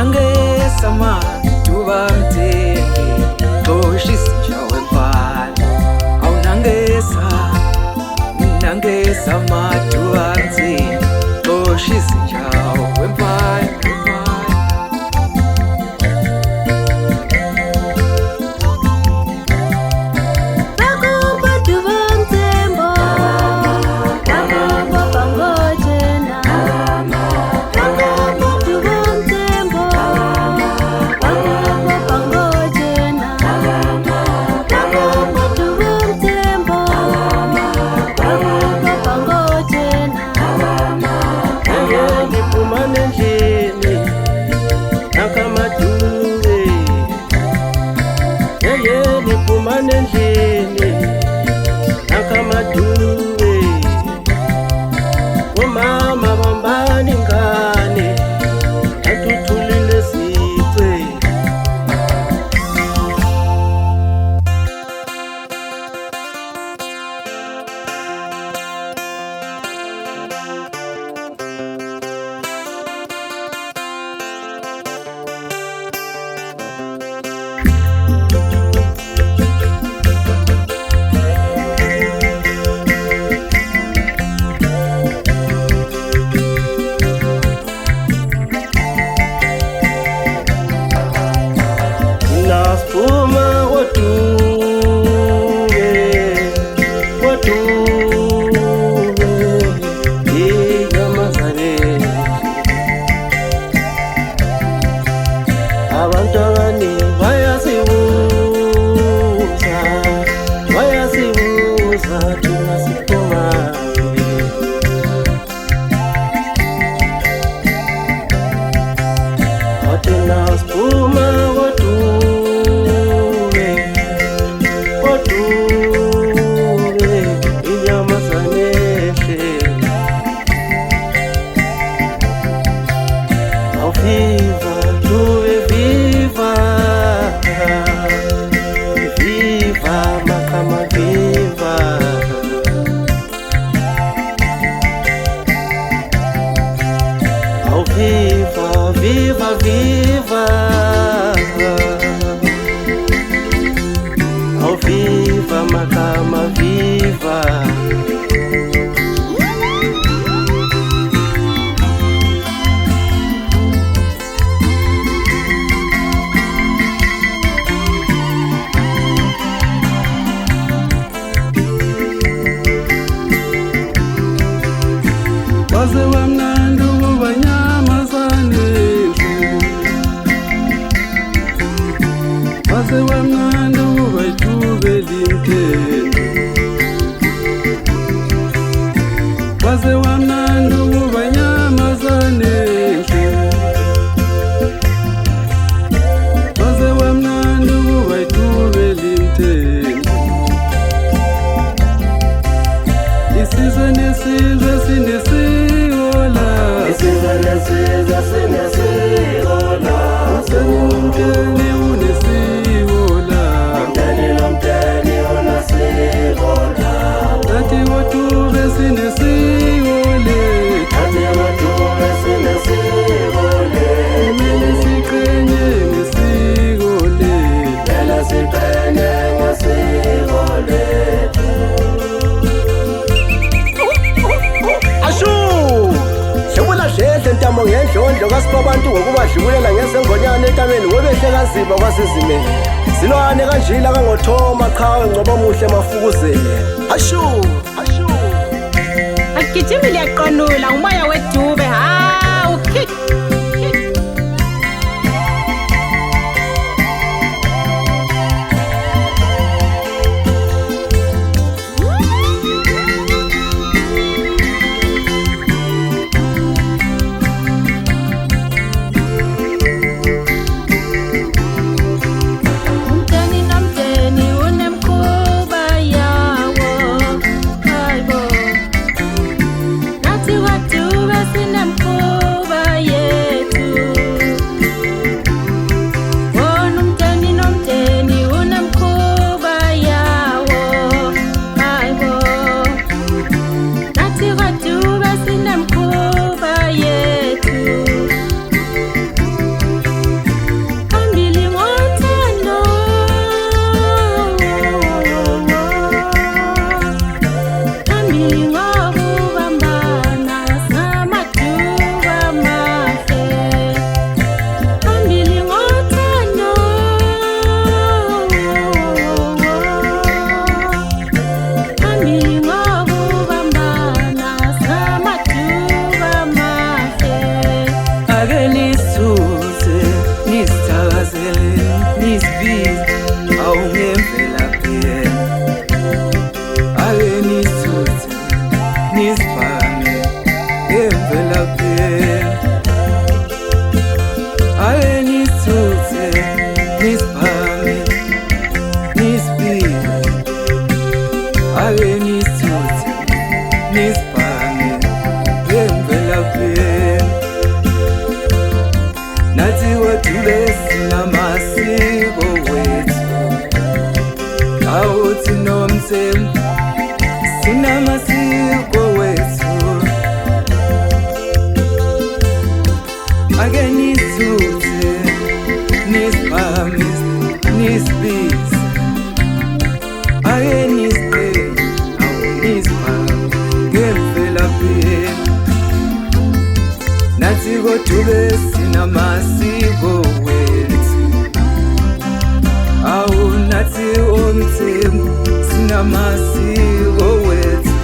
nange sama tuba mteke Koshi sijawe mpala Au nange sama tuba mteke Koshi sijawe mpala Viva, viva, oh viva, Makama, viva. Waze wamnandu wanyamazane Waze wamnandu waitubelimtendo Waze wamnandu wanyamazane Waze wamnandu waitubelimtendo Isizwe nesizwe sinesihola Isizwe nesizwe sinesihola Usemumteni unesihola Mteni unesihola Tati watube sinesihole Tati watube sinesihole Mele sikrenye nesihole Mele sikrenye nesihole Ntamo ngendlondlo kasibabantu ngokubadlubulela ngesengonyane entabeni webehle kanzima kwasizimeni silwane kanjila kangothoma qhawe ngcobo muhle mafukuzele ashu agijimi liyaqanula umoya wedube hawu Yeah. nisivakazele nisibize awungemvelaphi ake nisithuthe nisibhame ngemvelaphi ake nisithuthe nisibhame nisibize ake nisithuthe nisibhame ngemvelaphi nathi kodube sinamasiko wethu awuthi nomthembu sinamasiko wethu ake nisithuthe nisibhame nisibize ake nisibhame nisibhame ngemvelaphi nathi kodube sinamasiko wethu awu nathi omthembu sinamasiko wethu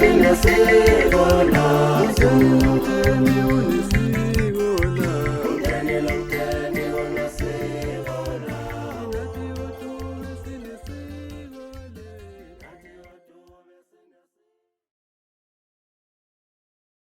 Sinesiko naso